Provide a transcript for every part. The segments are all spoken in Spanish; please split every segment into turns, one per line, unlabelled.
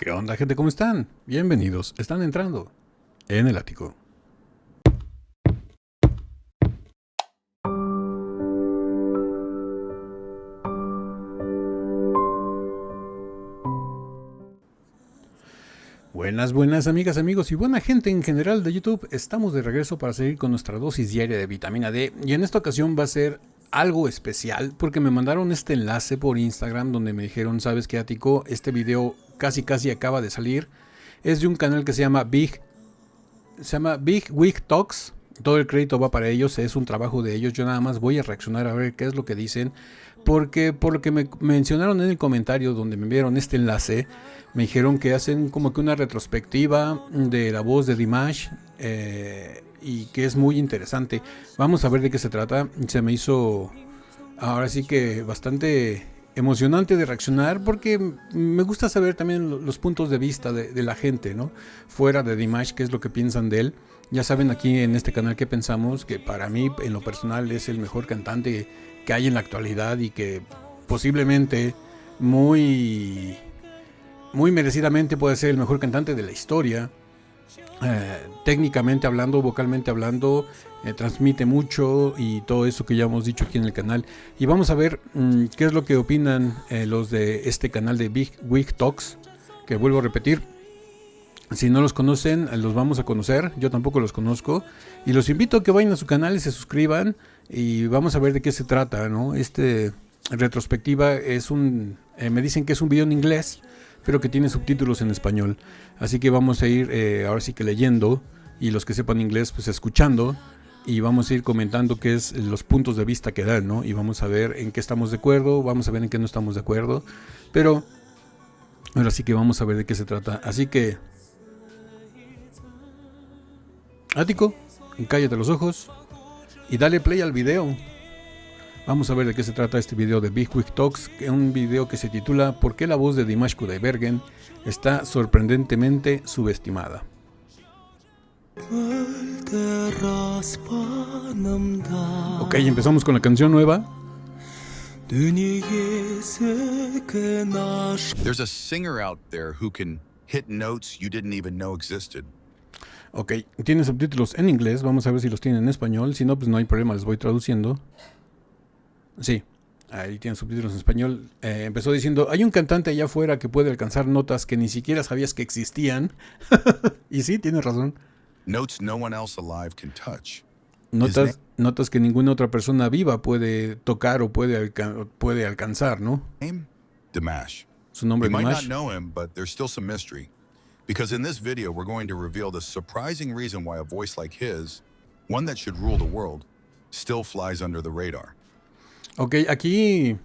¿Qué onda, gente? ¿Cómo están? Bienvenidos. Están entrando en el ático. Buenas amigas, amigos y buena gente en general de YouTube. Estamos de regreso para seguir con nuestra dosis diaria de vitamina D. Y en esta ocasión va a ser algo especial porque me mandaron este enlace por Instagram donde me dijeron, ¿sabes qué, ático? Este video casi acaba de salir. Es de un canal que se llama Big Wig Talks. Todo el crédito va para ellos, es un trabajo de ellos. Yo nada más voy a reaccionar a ver qué es lo que dicen. Porque por lo que me mencionaron en el comentario donde me enviaron este enlace, me dijeron que hacen como que una retrospectiva de la voz de Dimash y que es muy interesante. Vamos a ver de qué se trata. Se me hizo ahora sí que bastante emocionante de reaccionar porque me gusta saber también los puntos de vista de la gente, ¿no? Fuera de Dimash, qué es lo que piensan de él. Ya saben aquí en este canal que pensamos, que para mí en lo personal es el mejor cantante que hay en la actualidad y que posiblemente muy merecidamente puede ser el mejor cantante de la historia. Técnicamente hablando, vocalmente hablando, transmite mucho y todo eso que ya hemos dicho aquí en el canal. Y vamos a ver qué es lo que opinan los de este canal de Big Wig Talks, que vuelvo a repetir. Si no los conocen, los vamos a conocer. Yo tampoco los conozco. Y los invito a que vayan a su canal y se suscriban. Y vamos a ver de qué se trata, ¿no? Retrospectiva es me dicen que es un video en inglés, pero que tiene subtítulos en español. Así que vamos a ir ahora sí que leyendo. Y los que sepan inglés, pues escuchando. Y vamos a ir comentando qué es los puntos de vista que dan, ¿no? Y vamos a ver en qué estamos de acuerdo. Vamos a ver en qué no estamos de acuerdo. Pero ahora sí que vamos a ver de qué se trata. Así que... ático, cállate los ojos y dale play al video. Vamos a ver de qué se trata este video de Big Wig Talks, un video que se titula ¿Por qué la voz de Dimash Kudaibergen está sorprendentemente subestimada? Ok, empezamos con la canción nueva.
There's a singer out there who can hit notes you didn't even know existed.
Ok, tiene subtítulos en inglés, vamos a ver si los tiene en español, si no, pues no hay problema, les voy traduciendo. Sí, ahí tienen subtítulos en español. Empezó diciendo, hay un cantante allá afuera que puede alcanzar notas que ni siquiera sabías que existían. Y sí, tienes razón.
Notes no one else alive can touch.
Notas que ninguna otra persona viva puede tocar o puede alcanzar, ¿no?
Dimash.
Su nombre
You
es
might
Dimash.
not know him, but there's still some mystery. Because in this video, we're going to reveal the surprising reason why a voice like his, one that should rule the world, still flies under the radar.
Ok, aquí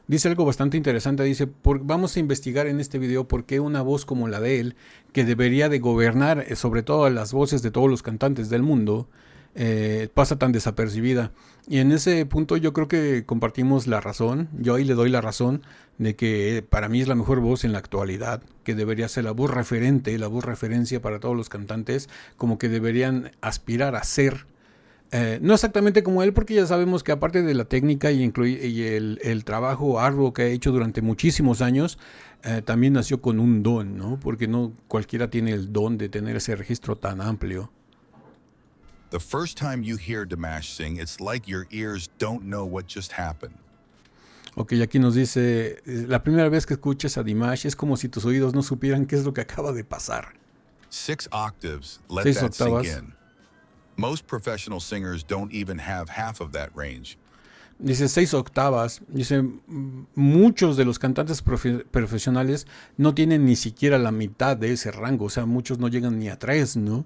dice algo bastante interesante. Dice, vamos a investigar en este video por qué una voz como la de él, que debería de gobernar sobre todo las voces de todos los cantantes del mundo, pasa tan desapercibida. Y en ese punto yo creo que compartimos la razón. Yo ahí le doy la razón de que para mí es la mejor voz en la actualidad, que debería ser la voz referente, la voz referencia para todos los cantantes, como que deberían aspirar a ser. No exactamente como él, porque ya sabemos que aparte de la técnica y el trabajo arduo que ha hecho durante muchísimos años, también nació con un don, ¿no? Porque no cualquiera tiene el don de tener ese registro tan amplio.
The first time you hear Dimash sing, it's like your ears don't know what just happened.
Ok, aquí nos dice, la primera vez que escuches a Dimash es como si tus oídos no supieran qué es lo que acaba de pasar.
6 octaves, let
6
that sink
octavas.
in. Most professional singers don't even have half of that range.
Dice 6 octavas. Dice, muchos de los cantantes profesionales no tienen ni siquiera la mitad de ese rango. O sea, muchos no llegan ni a 3, ¿no?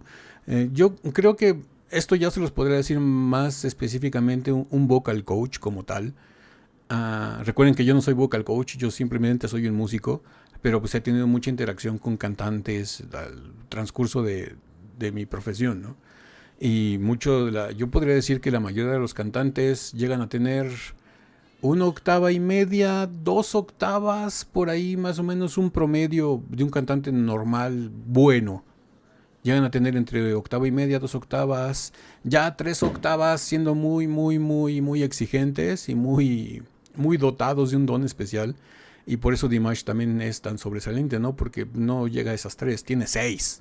Yo creo que esto ya se los podría decir más específicamente un vocal coach como tal. Recuerden que yo no soy vocal coach, yo simplemente soy un músico, pero pues he tenido mucha interacción con cantantes al transcurso de mi profesión, ¿no? Y yo podría decir que la mayoría de los cantantes llegan a tener 1 octava y media, 2 octavas, por ahí más o menos un promedio de un cantante normal bueno. Llegan a tener entre octava y media, 2 octavas, ya 3 octavas siendo muy exigentes y muy dotados de un don especial. Y por eso Dimash también es tan sobresaliente, ¿no? Porque no llega a esas 3, tiene 6.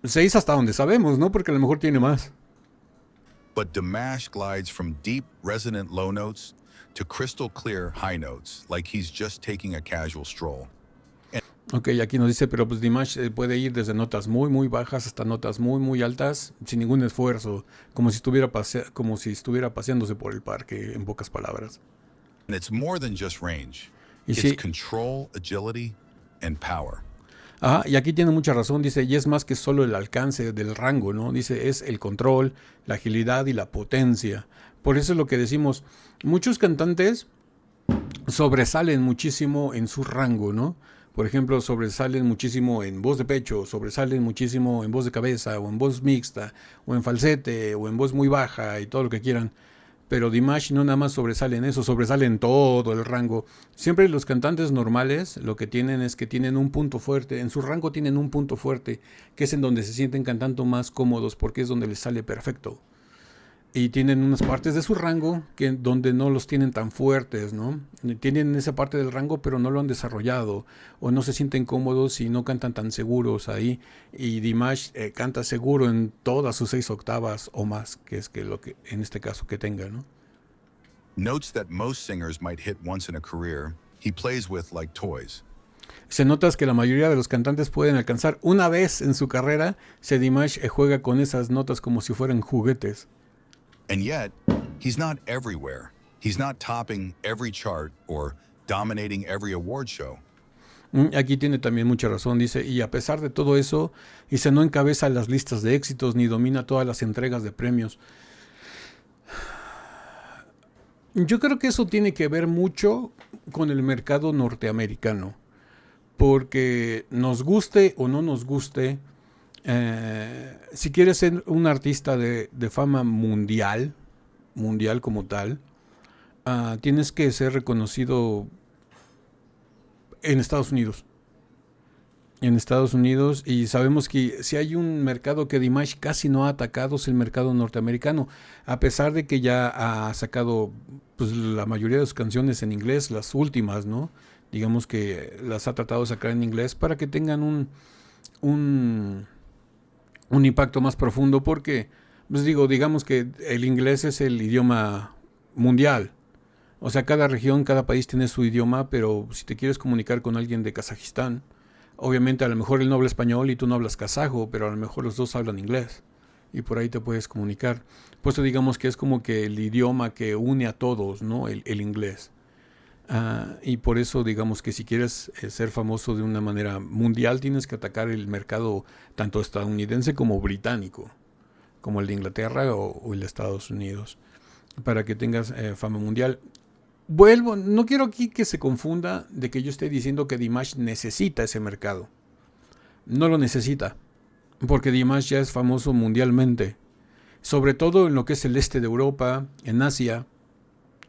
6 hasta donde sabemos, ¿no? Porque a lo mejor tiene más.
But Dimash glides from deep, resonant low notes to crystal clear high notes, like he's just taking a casual stroll.
Ok, aquí nos dice, pero pues Dimash puede ir desde notas muy, muy bajas hasta notas muy, muy altas, sin ningún esfuerzo, como si estuviera paseándose por el parque, en pocas palabras.
And it's more than just range.
Y
It's
sí,
control, agility, and power.
ajá, y aquí tiene mucha razón, dice, y es más que solo el alcance del rango, ¿no? Dice, es el control, la agilidad y la potencia. Por eso es lo que decimos, muchos cantantes sobresalen muchísimo en su rango, ¿no? Por ejemplo, sobresalen muchísimo en voz de pecho, sobresalen muchísimo en voz de cabeza, o en voz mixta, o en falsete, o en voz muy baja, y todo lo que quieran. Pero Dimash no nada más sobresale en eso, sobresale en todo el rango. Siempre los cantantes normales lo que tienen es que tienen un punto fuerte, en su rango tienen un punto fuerte, que es en donde se sienten cantando más cómodos, porque es donde les sale perfecto. Y tienen unas partes de su rango donde no los tienen tan fuertes, ¿no? Tienen esa parte del rango, pero no lo han desarrollado, o no se sienten cómodos y no cantan tan seguros ahí. Y Dimash canta seguro en todas sus 6 octavas o más, que es que lo que en este caso que tenga, ¿no?
Notes that most singers might hit once in a career, he plays with like toys.
Se nota que la mayoría de los cantantes pueden alcanzar una vez en su carrera, si Dimash juega con esas notas como si fueran juguetes.
And yet, he's not everywhere. He's not topping every chart or dominating every award show.
Aquí tiene también mucha razón, dice, y a pesar de todo eso, dice, no encabeza las listas de éxitos ni domina todas las entregas de premios. Yo creo que eso tiene que ver mucho con el mercado norteamericano, porque nos guste o no nos guste, si quieres ser un artista de fama mundial como tal, tienes que ser reconocido en Estados Unidos. Y sabemos que si hay un mercado que Dimash casi no ha atacado es el mercado norteamericano, a pesar de que ya ha sacado pues, la mayoría de sus canciones en inglés, las últimas, ¿no? Digamos que las ha tratado de sacar en inglés para que tengan un impacto más profundo, porque pues digamos que el inglés es el idioma mundial. O sea, cada región, cada país tiene su idioma, pero si te quieres comunicar con alguien de Kazajistán, obviamente a lo mejor él no habla español y tú no hablas kazajo, pero a lo mejor los dos hablan inglés y por ahí te puedes comunicar. Por eso digamos que es como que el idioma que une a todos, ¿no? El inglés. Y por eso digamos que si quieres ser famoso de una manera mundial tienes que atacar el mercado tanto estadounidense como británico, como el de Inglaterra o el de Estados Unidos, para que tengas fama mundial. No quiero aquí que se confunda de que yo esté diciendo que Dimash necesita ese mercado. No lo necesita, porque Dimash ya es famoso mundialmente, sobre todo en lo que es el este de Europa, en Asia,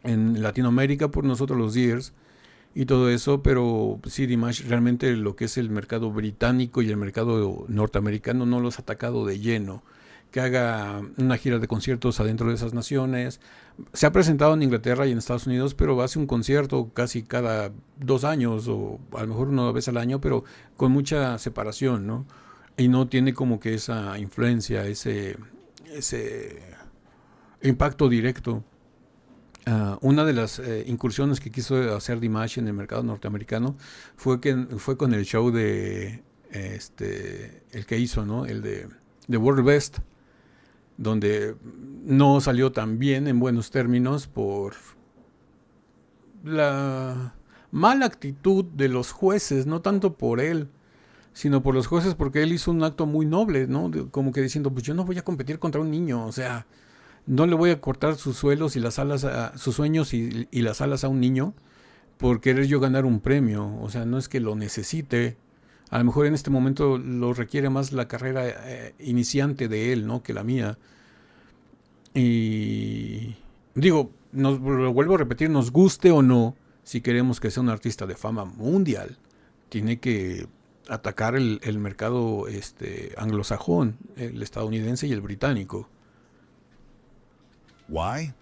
en Latinoamérica por nosotros los Deers y todo eso, pero sí, Dimash realmente lo que es el mercado británico y el mercado norteamericano no los ha atacado de lleno. Que haga una gira de conciertos adentro de esas naciones. Se ha presentado en Inglaterra y en Estados Unidos, pero hace un concierto casi cada 2 años o a lo mejor una vez al año, pero con mucha separación, ¿no? Y no tiene como que esa influencia, ese impacto directo. Una de las incursiones que quiso hacer Dimash en el mercado norteamericano fue con el show de el que hizo, ¿no? El de World Best, donde no salió tan bien en buenos términos por la mala actitud de los jueces, no tanto por él, sino por los jueces, porque él hizo un acto muy noble, ¿no? Como que diciendo, pues yo no voy a competir contra un niño, o sea, no le voy a cortar sus suelos y las alas sus sueños y las alas a un niño por querer yo ganar un premio. O sea, no es que lo necesite. A lo mejor en este momento lo requiere más la carrera iniciante de él, ¿no? Que la mía. Y digo, lo vuelvo a repetir, nos guste o no, si queremos que sea un artista de fama mundial, tiene que atacar el mercado anglosajón, el estadounidense y el británico.
Why?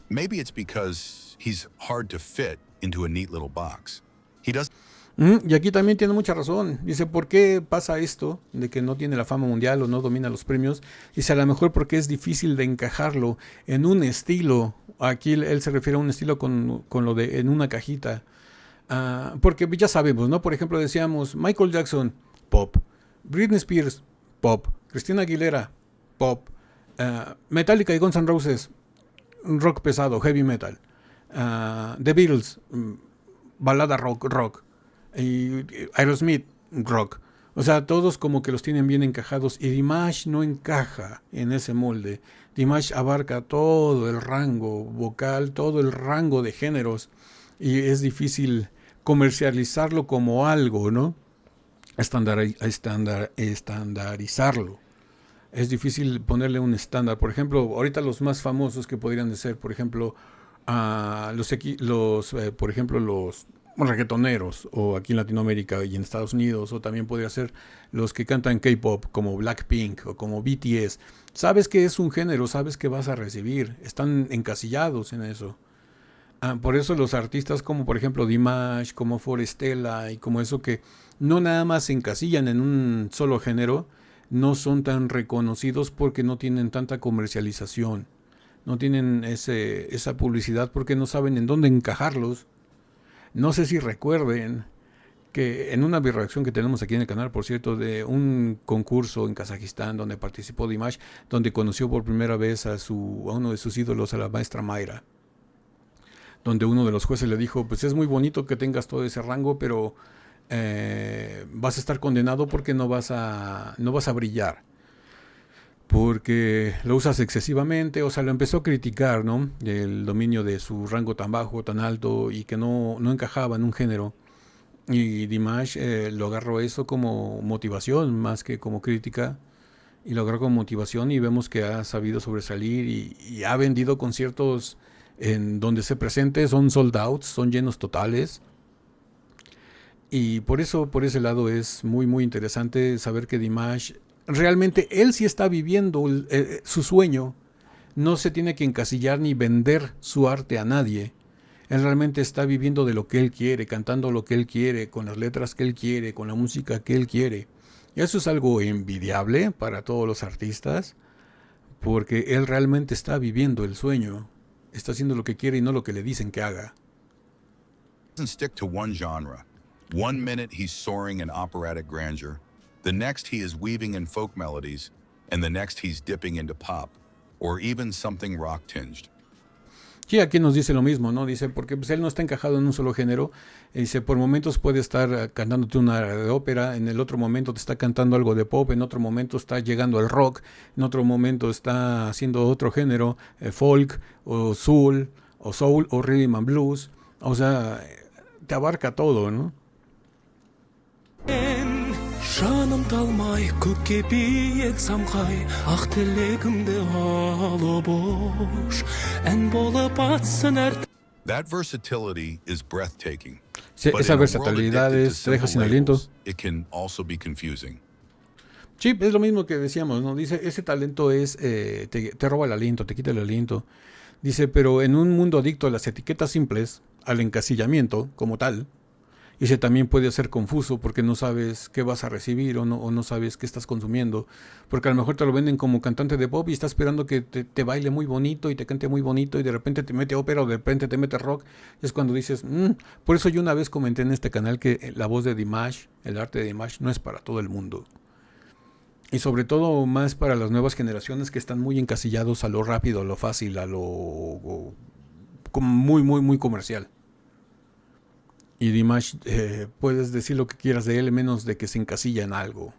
Maybe it's because he's hard to fit into a neat little box. He doesn't
Y aquí también tiene mucha razón. Dice, ¿por qué pasa esto de que no tiene la fama mundial o no domina los premios? Dice, a lo mejor porque es difícil de encajarlo en un estilo. Aquí él se refiere a un estilo con lo de en una cajita. Porque ya sabemos, ¿no? Por ejemplo, decíamos Michael Jackson, pop. Britney Spears, pop. Christina Aguilera, pop. Metallica y Guns N' Roses, rock pesado, heavy metal. The Beatles, balada rock. Y Aerosmith, rock. O sea, todos como que los tienen bien encajados y Dimash no encaja en ese molde. Dimash abarca todo el rango vocal, todo el rango de géneros y es difícil comercializarlo como algo, ¿no? Estandarizarlo. Es difícil ponerle un estándar. Por ejemplo, ahorita los más famosos que podrían ser, por ejemplo, por ejemplo, los reggaetoneros, o aquí en Latinoamérica y en Estados Unidos, o también podría ser los que cantan K-pop, como Blackpink o como BTS. Sabes que es un género, sabes que vas a recibir, están encasillados en eso. Por eso los artistas como por ejemplo Dimash, como Forestella y como eso que no nada más se encasillan en un solo género, no son tan reconocidos porque no tienen tanta comercialización, no tienen esa publicidad porque no saben en dónde encajarlos. No sé si recuerden que en una reacción que tenemos aquí en el canal, por cierto, de un concurso en Kazajistán donde participó Dimash, donde conoció por primera vez a uno de sus ídolos, a la maestra Mayra, donde uno de los jueces le dijo, pues es muy bonito que tengas todo ese rango, pero vas a estar condenado porque no vas a brillar, porque lo usas excesivamente. O sea, lo empezó a criticar, ¿no? El dominio de su rango tan bajo, tan alto y que no encajaba en un género. Y Dimash lo agarró eso como motivación más que como crítica. Y lo agarró como motivación y vemos que ha sabido sobresalir y ha vendido conciertos en donde se presente, son sold out, son llenos totales. Y por eso, por ese lado es muy muy interesante saber que Dimash realmente él sí está viviendo su sueño. No se tiene que encasillar ni vender su arte a nadie. Él realmente está viviendo de lo que él quiere, cantando lo que él quiere, con las letras que él quiere, con la música que él quiere. Y eso es algo envidiable para todos los artistas, porque él realmente está viviendo el sueño. Está haciendo lo que quiere y no lo que le dicen que haga.
stick to one genre. One minute he's soaring in operatic grandeur. The next he is weaving in folk melodies, and the next he's dipping into pop, or even something rock-tinged.
Sí, aquí nos dice lo mismo, ¿no? Dice, porque pues, él no está encajado en un solo género. Dice, por momentos puede estar cantándote una de ópera, en el otro momento te está cantando algo de pop, en otro momento está llegando al rock, en otro momento está haciendo otro género, folk, o soul, o rhythm and blues. O sea, te abarca todo, ¿no?
Жаным талмай көкке биік самғай ақ тілегімді алып ұш ән болып атсын әр.
That versatility is breathtaking.
Sí,
But
esa
in a world
versatilidad
addicted to
te deja
simple
sin aliento.
labels, it can also be confusing.
Sí, es lo mismo que decíamos, ¿no? Dice, ese talento te roba el aliento, te quita el aliento. Dice, pero en un mundo adicto a las etiquetas simples, al encasillamiento como tal, dice, también puede ser confuso porque no sabes qué vas a recibir o no sabes qué estás consumiendo. Porque a lo mejor te lo venden como cantante de pop y estás esperando que te baile muy bonito y te cante muy bonito y de repente te mete ópera o de repente te mete rock. Es cuando dices, Por eso yo una vez comenté en este canal que la voz de Dimash, el arte de Dimash, no es para todo el mundo. Y sobre todo más para las nuevas generaciones que están muy encasillados a lo rápido, a lo fácil, a lo como muy, muy, muy comercial. Y Dimash, puedes decir lo que quieras de él, menos de que se encasilla en algo.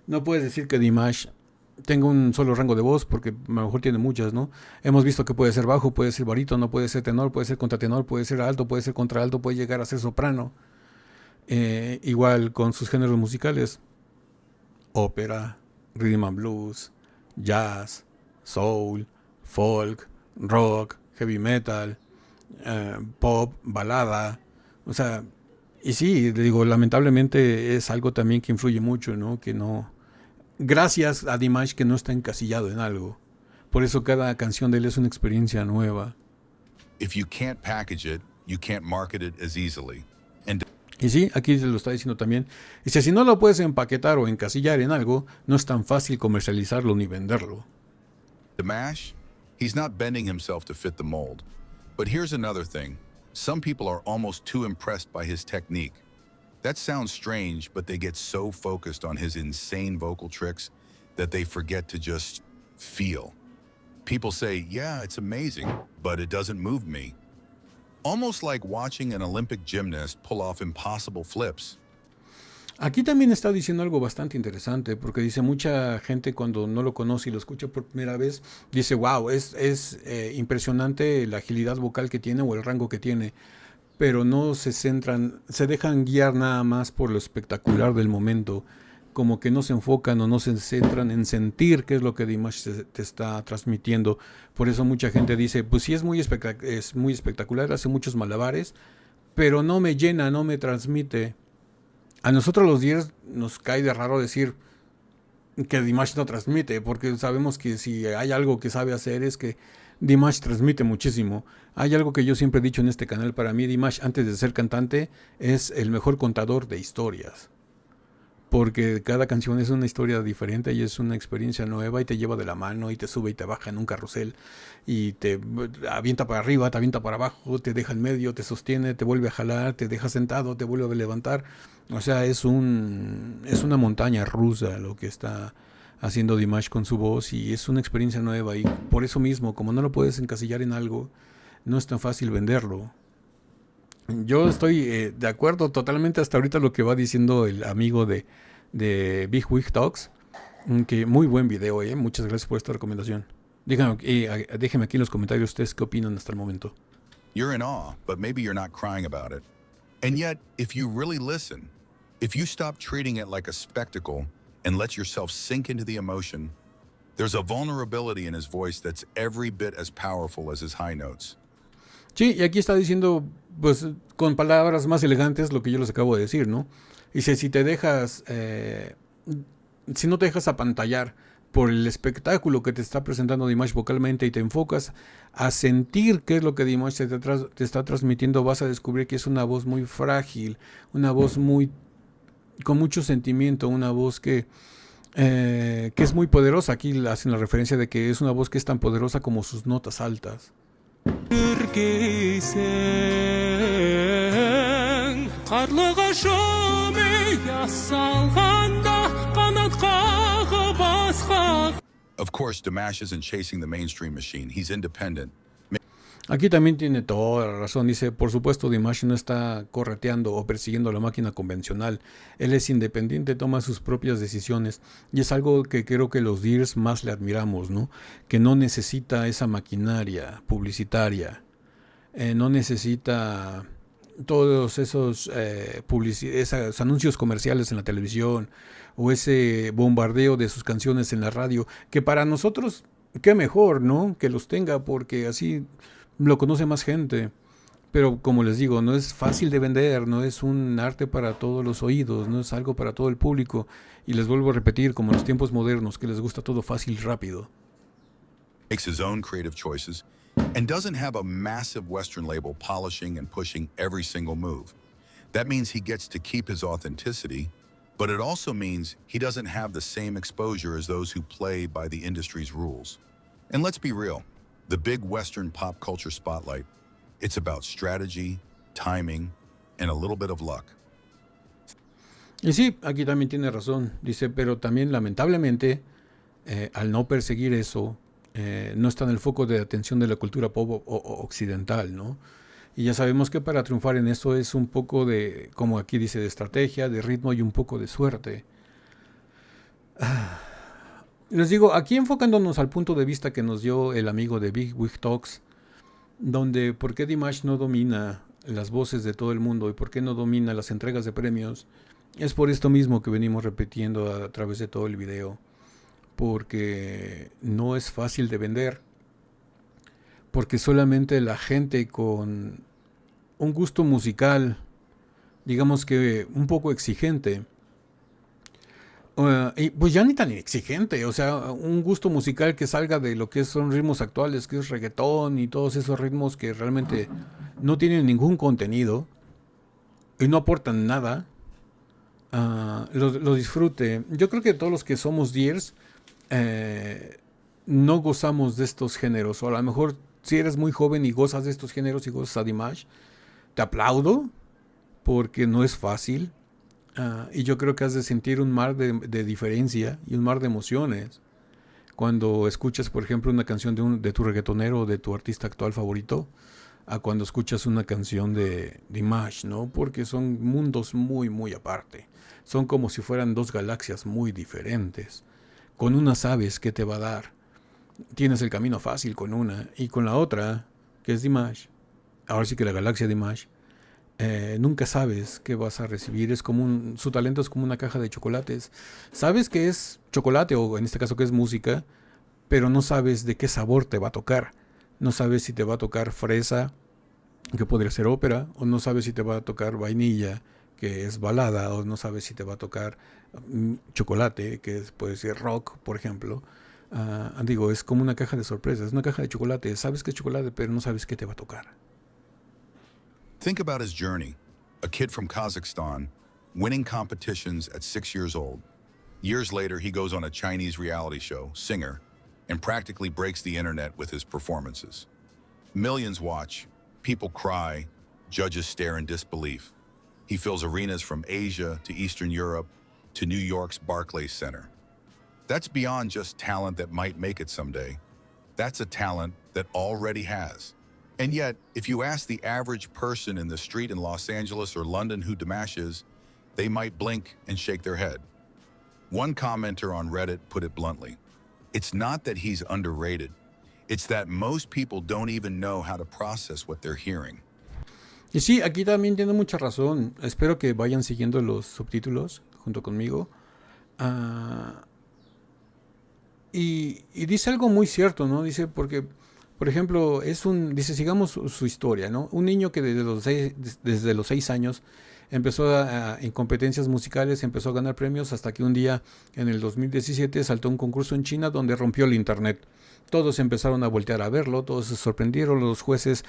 No puedes decir que Dimash tenga un solo rango de voz, porque a lo mejor tiene muchas, ¿no? Hemos visto que puede ser bajo, puede ser barítono, puede ser tenor, puede ser contratenor, puede ser alto, puede ser contralto, puede llegar a ser soprano. Igual con sus géneros musicales: ópera, rhythm and blues, jazz, soul, folk, rock, heavy metal, pop, balada. O sea, y sí, le digo, lamentablemente es algo también que influye mucho, ¿no? Que no. Gracias a Dimash que no está encasillado en algo. Por eso cada canción de él es una experiencia nueva.
If you can't package it, you can't market it as easily. And
Y sí, aquí se lo está diciendo también. Dice, si no lo puedes empaquetar o encasillar en algo, no es tan fácil comercializarlo ni venderlo.
Dimash, he's not bending himself to fit the mold. But here's another thing. Some people are almost too impressed by his technique. That sounds strange, but they get so focused on his insane vocal tricks that they forget to just feel. People say, yeah, it's amazing, but it doesn't move me. Almost like watching an Olympic gymnast pull off impossible flips.
Aquí también está diciendo algo bastante interesante, porque dice mucha gente cuando no lo conoce y lo escucha por primera vez, dice, wow, es impresionante la agilidad vocal que tiene o el rango que tiene, pero no se centran, se dejan guiar nada más por lo espectacular del momento, como que no se enfocan o no se centran en sentir qué es lo que Dimash te está transmitiendo. Por eso mucha gente dice, pues sí es muy espectacular, hace muchos malabares, pero no me llena, no me transmite. A nosotros los 10 nos cae de raro decir que Dimash no transmite, porque sabemos que si hay algo que sabe hacer es que Dimash transmite muchísimo. Hay algo que yo siempre he dicho en este canal, para mí Dimash antes de ser cantante es el mejor contador de historias. Porque cada canción es una historia diferente y es una experiencia nueva y te lleva de la mano y te sube y te baja en un carrusel y te avienta para arriba, te avienta para abajo, te deja en medio, te sostiene, te vuelve a jalar, te deja sentado, te vuelve a levantar. O sea, es una montaña rusa lo que está haciendo Dimash con su voz y es una experiencia nueva y por eso mismo, como no lo puedes encasillar en algo, no es tan fácil venderlo. Yo estoy de acuerdo totalmente hasta ahorita lo que va diciendo el amigo de Big Wig Talks, que muy buen video, muchas gracias por esta recomendación. Déjenme aquí en los comentarios ustedes qué opinan hasta el momento.
You're in awe, but maybe you're not crying about it. And yet, if you really listen, if you stop treating it like a spectacle and let yourself sink into the emotion, there's a vulnerability in his voice that's every bit as powerful as his high notes.
Sí, y aquí está diciendo, pues, con palabras más elegantes lo que yo les acabo de decir, ¿no? Dice, si no te dejas apantallar por el espectáculo que te está presentando Dimash vocalmente y te enfocas a sentir qué es lo que Dimash te está transmitiendo, vas a descubrir que es una voz muy frágil, una voz con mucho sentimiento, una voz que es muy poderosa. Aquí hacen la referencia de que es una voz que es tan poderosa como sus notas altas.
Of course, Dimash isn't chasing the mainstream machine. He's independent.
Aquí también tiene toda la razón. Dice, por supuesto, Dimash no está correteando o persiguiendo la máquina convencional. Él es independiente, toma sus propias decisiones. Y es algo que creo que los Deers más le admiramos, ¿no? Que no necesita esa maquinaria publicitaria. No necesita todos esos anuncios comerciales en la televisión o ese bombardeo de sus canciones en la radio. Que para nosotros, qué mejor, ¿no? Que los tenga porque así lo conoce más gente, pero como les digo, no es fácil de vender, no es un arte para todos los oídos, no es algo para todo el público, y les vuelvo a repetir, como en los tiempos modernos, que les gusta todo fácil y rápido.
Makes his own creative choices and doesn't have a massive Western label polishing and pushing every single move. That means he gets to keep his authenticity, but it also means he doesn't have the same exposure as those who play by the industry's rules. And let's be real. The big Western pop culture spotlight, it's about strategy, timing, and a little bit of luck.
Y sí, aquí también tiene razón. Dice, pero también lamentablemente, al no perseguir eso, no está en el foco de atención de la cultura pop occidental, ¿no? Y ya sabemos que para triunfar en eso es un poco de, como aquí dice, de estrategia, de ritmo y un poco de suerte. Les digo, aquí enfocándonos al punto de vista que nos dio el amigo de Big Wig Talks, donde por qué Dimash no domina las voces de todo el mundo y por qué no domina las entregas de premios, es por esto mismo que venimos repitiendo a través de todo el video, porque no es fácil de vender, porque solamente la gente con un gusto musical, digamos que un poco exigente, y pues ya ni tan exigente, o sea, un gusto musical que salga de lo que son ritmos actuales, que es reggaetón y todos esos ritmos que realmente no tienen ningún contenido, y no aportan nada, lo disfrute. Yo creo que todos los que somos Deers no gozamos de estos géneros, o a lo mejor si eres muy joven y gozas de estos géneros y gozas a Dimash, te aplaudo porque no es fácil. Y yo creo que has de sentir un mar de diferencia y un mar de emociones cuando escuchas, por ejemplo, una canción de tu reggaetonero o de tu artista actual favorito, a cuando escuchas una canción de Dimash, ¿no? Porque son mundos muy, muy aparte. Son como si fueran dos galaxias muy diferentes. Con una sabes qué te va a dar. Tienes el camino fácil con una, y con la otra, que es Dimash, ahora sí que la galaxia Dimash, nunca sabes qué vas a recibir. Es como su talento es como una caja de chocolates. Sabes que es chocolate, o en este caso que es música, pero no sabes de qué sabor te va a tocar. No sabes si te va a tocar fresa, que podría ser ópera, o no sabes si te va a tocar vainilla, que es balada, o no sabes si te va a tocar chocolate, que puede ser rock, por ejemplo. Digo, es como una caja de sorpresas, una caja de chocolate. Sabes que es chocolate, pero no sabes qué te va a tocar.
Think about his journey. A kid from Kazakhstan, winning competitions at 6 years old. Years later, he goes on a Chinese reality show, Singer, and practically breaks the internet with his performances. Millions watch, people cry, judges stare in disbelief. He fills arenas from Asia to Eastern Europe to New York's Barclays Center. That's beyond just talent that might make it someday. That's a talent that already has. And yet, if you ask the average person in the street in Los Angeles or London who Dimash is, they might blink and shake their head. One commenter on Reddit put it bluntly. It's not that he's underrated. It's that most people don't even know how to process what they're hearing.
Y sí, aquí también tiene mucha razón. Espero que vayan siguiendo los subtítulos junto conmigo. Y dice algo muy cierto, ¿no? Dice, porque, por ejemplo, dice, sigamos su historia, ¿no? Un niño que desde los 6 años empezó en competencias musicales, empezó a ganar premios, hasta que un día, en el 2017, saltó un concurso en China donde rompió el internet. Todos empezaron a voltear a verlo, todos se sorprendieron, los jueces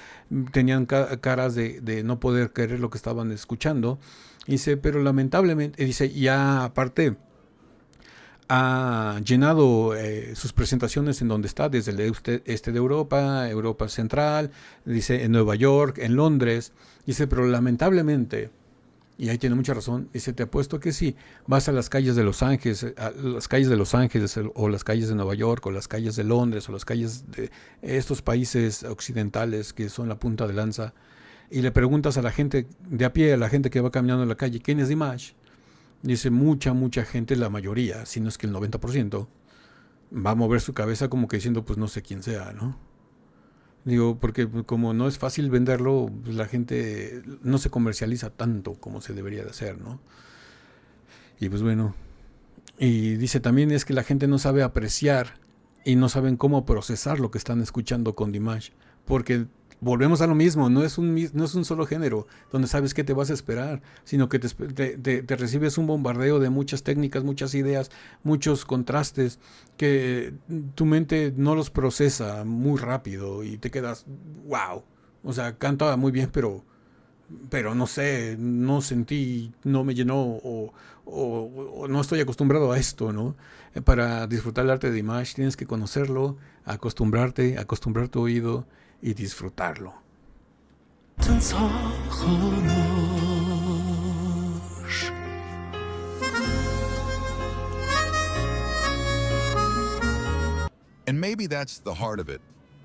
tenían caras de no poder creer lo que estaban escuchando. Dice, pero lamentablemente, dice, ya aparte, ha llenado sus presentaciones en donde está, desde el este de Europa, Europa Central, dice, en Nueva York, en Londres. Dice, pero lamentablemente, y ahí tiene mucha razón, dice, te apuesto que sí, vas a las calles de Los Ángeles, o las calles de Nueva York, o las calles de Londres, o las calles de estos países occidentales que son la punta de lanza, y le preguntas a la gente de a pie, a la gente que va caminando en la calle, ¿quién es Dimash? Dice, mucha gente, la mayoría, si no es que el 90%, va a mover su cabeza como que diciendo, pues no sé quién sea, ¿no? Digo, porque como no es fácil venderlo, pues la gente no se comercializa tanto como se debería de hacer, ¿no? Y pues bueno, y dice también es que la gente no sabe apreciar y no saben cómo procesar lo que están escuchando con Dimash, porque volvemos a lo mismo, no es un solo género donde sabes qué te vas a esperar, sino que te recibes un bombardeo de muchas técnicas, muchas ideas, muchos contrastes que tu mente no los procesa muy rápido y te quedas, wow, o sea, canta muy bien, pero no sé, no sentí, no me llenó o no estoy acostumbrado a esto, ¿no? Para disfrutar el arte de Dimash tienes que conocerlo, acostumbrar tu oído y disfrutarlo.
And maybe that's the heart of it.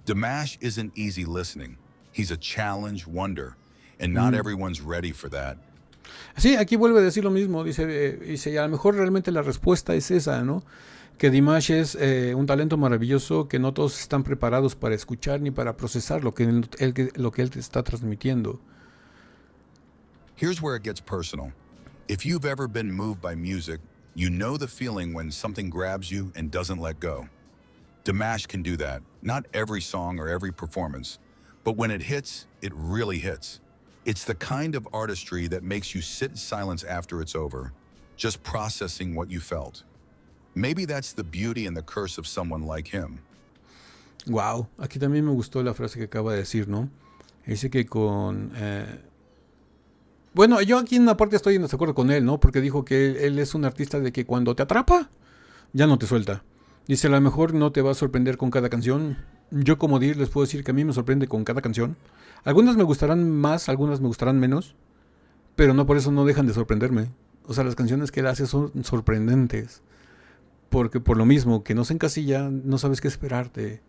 Dimash isn't easy listening. He's a challenge wonder, and not everyone's ready for that.
Sí, aquí vuelve a decir lo mismo, dice, y a lo mejor realmente la respuesta es esa, ¿no? Que Dimash es un talento maravilloso que no todos están preparados para escuchar ni para procesar lo que él te está transmitiendo.
Here's where it gets personal. If you've ever been moved by music, you know the feeling when something grabs you and doesn't let go. Dimash can do that. Not every song or every performance, but when it hits, it really hits. It's the kind of artistry that makes you sit in silence after it's over, just processing what you felt. Maybe that's the beauty and the curse of someone like him.
Wow, aquí también me gustó la frase que acaba de decir, ¿no? Dice que Bueno, yo aquí en una parte estoy en desacuerdo con él, ¿no? Porque dijo que él es un artista de que cuando te atrapa, ya no te suelta. Dice, a lo mejor no te va a sorprender con cada canción. Yo como Dir les puedo decir que a mí me sorprende con cada canción. Algunas me gustarán más, algunas me gustarán menos, pero no por eso no dejan de sorprenderme. O sea, las canciones que él hace son sorprendentes. Porque por lo mismo, que no se encasilla, no sabes qué esperarte.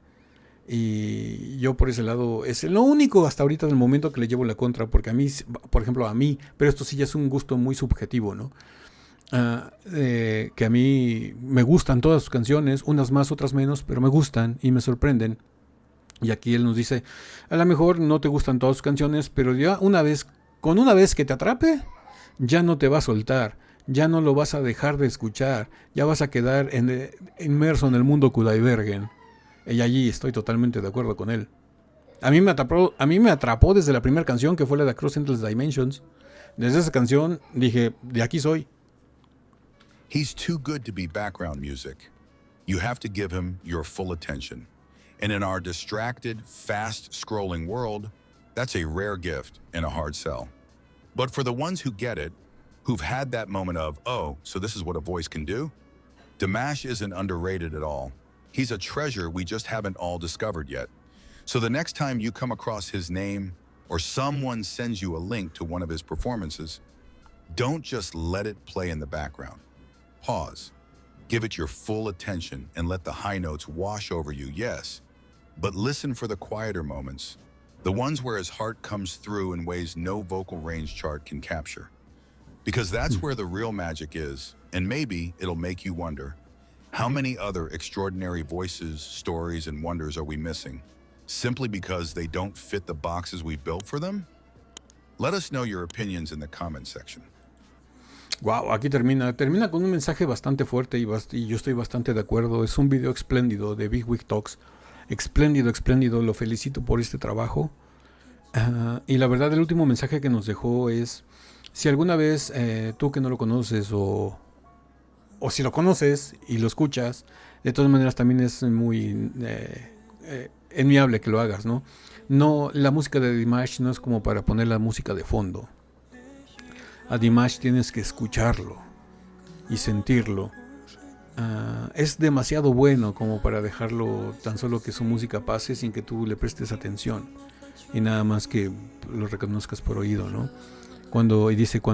Y yo por ese lado es lo único hasta ahorita del momento que le llevo la contra, porque a mí, por ejemplo, a mí, pero esto sí ya es un gusto muy subjetivo, ¿no? Que a mí me gustan todas sus canciones, unas más, otras menos, pero me gustan y me sorprenden. Y aquí él nos dice, a lo mejor no te gustan todas sus canciones, pero ya con una vez que te atrape, ya no te va a soltar, ya no lo vas a dejar de escuchar, ya vas a quedar inmerso en el mundo Kudaibergen. Y allí estoy totalmente de acuerdo con él. A mí me atrapó desde la primera canción, que fue la de Across Endless Dimensions. Desde esa canción dije, de aquí soy.
He's too good to be background music. You have to give him your full attention. And in our distracted, fast-scrolling world, that's a rare gift and a hard sell. But for the ones who get it, who've had that moment of, oh, so this is what a voice can do, Dimash isn't underrated at all. He's a treasure we just haven't all discovered yet. So the next time you come across his name or someone sends you a link to one of his performances, don't just let it play in the background. Pause. Give it your full attention and let the high notes wash over you, yes. But listen for the quieter moments, the ones where his heart comes through in ways no vocal range chart can capture. Because that's where the real magic is, and maybe it'll make you wonder, how many other extraordinary voices, stories, and wonders are we missing, simply because they don't fit the boxes we built for them? Let us know your opinions in the comment section.
Wow, aquí termina con un mensaje bastante fuerte y yo estoy bastante de acuerdo. Es un video espléndido de Big Wig Talks. Espléndido, lo felicito por este trabajo. Y la verdad, el último mensaje que nos dejó es, si alguna vez tú que no lo conoces o si lo conoces y lo escuchas, de todas maneras también es muy enviable que lo hagas, ¿no? No, la música de Dimash no es como para poner la música de fondo. A Dimash tienes que escucharlo y sentirlo. Es demasiado bueno como para dejarlo tan solo que su música pase sin que tú le prestes atención y nada más que lo reconozcas por oído, ¿no? Cuando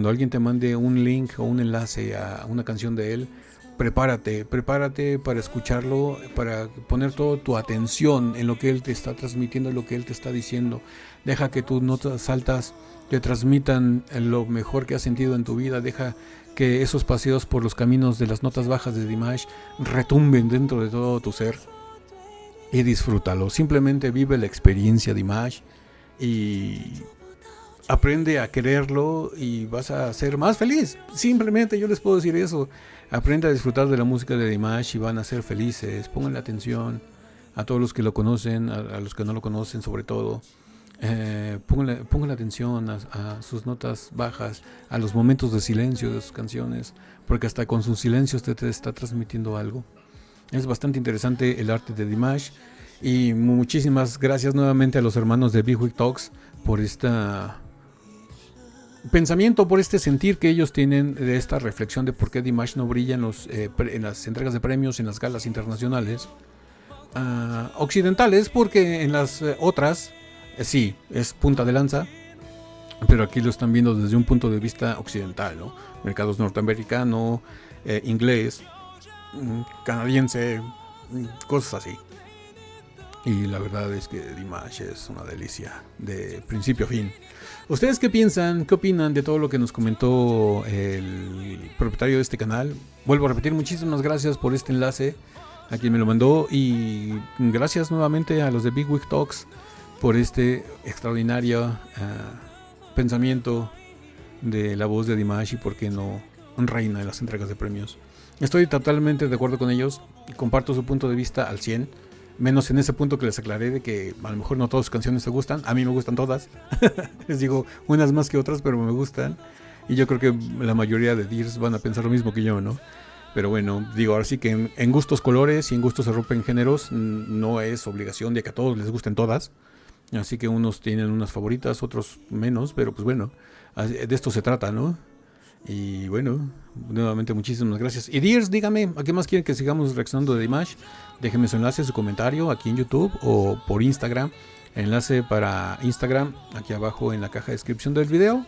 alguien te mande un link o un enlace a una canción de él, prepárate para escucharlo, para poner toda tu atención en lo que él te está transmitiendo, en lo que él te está diciendo. Deja que tus notas altas te transmitan lo mejor que has sentido en tu vida. Deja que esos paseos por los caminos de las notas bajas de Dimash retumben dentro de todo tu ser. Y disfrútalo. Simplemente vive la experiencia Dimash y aprende a quererlo y vas a ser más feliz. Simplemente yo les puedo decir eso. Aprende a disfrutar de la música de Dimash y van a ser felices. Pónganle atención a todos los que lo conocen, a los que no lo conocen sobre todo. Pónganle atención a sus notas bajas, a los momentos de silencio de sus canciones, porque hasta con sus silencios te está transmitiendo algo. Es bastante interesante el arte de Dimash. Y muchísimas gracias nuevamente a los hermanos de Big Wig Talks por esta pensamiento, por este sentir que ellos tienen de esta reflexión de por qué Dimash no brilla en las entregas de premios, en las galas internacionales occidentales, porque en las otras sí, es punta de lanza, pero aquí lo están viendo desde un punto de vista occidental, ¿no? Mercados norteamericano, inglés, canadiense, cosas así. Y la verdad es que Dimash es una delicia de principio a fin. ¿Ustedes qué piensan? ¿Qué opinan de todo lo que nos comentó el propietario de este canal? Vuelvo a repetir, muchísimas gracias por este enlace a quien me lo mandó. Y gracias nuevamente a los de Big Wig Talks por este extraordinario pensamiento de la voz de Dimash y por qué no reina en las entregas de premios. Estoy totalmente de acuerdo con ellos y comparto su punto de vista al 100%. Menos en ese punto que les aclaré de que a lo mejor no todas sus canciones te gustan. A mí me gustan todas. Les digo, unas más que otras, pero me gustan. Y yo creo que la mayoría de Deers van a pensar lo mismo que yo, ¿no? Pero bueno, digo, ahora sí que en gustos colores y en gustos se rompen géneros. No es obligación de que a todos les gusten todas. Así que unos tienen unas favoritas, otros menos, pero pues bueno, de esto se trata, ¿no? Y bueno, nuevamente muchísimas gracias. Y Dears, dígame, ¿a qué más quieren que sigamos reaccionando de Dimash? Déjenme su enlace, su comentario aquí en YouTube o por Instagram. Enlace para Instagram aquí abajo en la caja de descripción del video.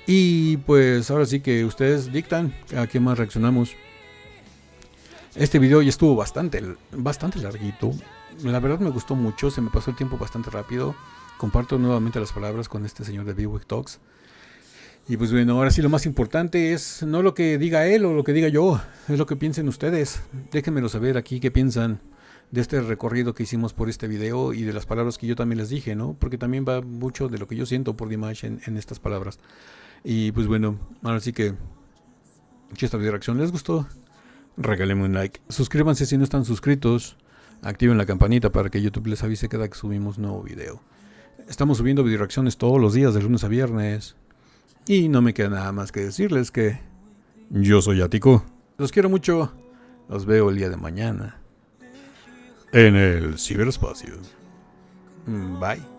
Y pues ahora sí que ustedes dictan a qué más reaccionamos. Este video ya estuvo bastante larguito. La verdad me gustó mucho, se me pasó el tiempo bastante rápido. Comparto nuevamente las palabras con este señor de Big Talks. Y pues bueno, ahora sí lo más importante es no lo que diga él o lo que diga yo, es lo que piensen ustedes. Déjenmelo saber aquí qué piensan de este recorrido que hicimos por este video y de las palabras que yo también les dije, ¿no? Porque también va mucho de lo que yo siento por Dimash en estas palabras. Y pues bueno, ahora sí que si esta video reacción les gustó, regálenme un like, suscríbanse si no están suscritos, activen la campanita para que YouTube les avise cada que subimos nuevo video. Estamos subiendo video reacciones todos los días de lunes a viernes. Y no me queda nada más que decirles que yo soy Ático. Los quiero mucho. Los veo el día de mañana en el ciberespacio. Bye.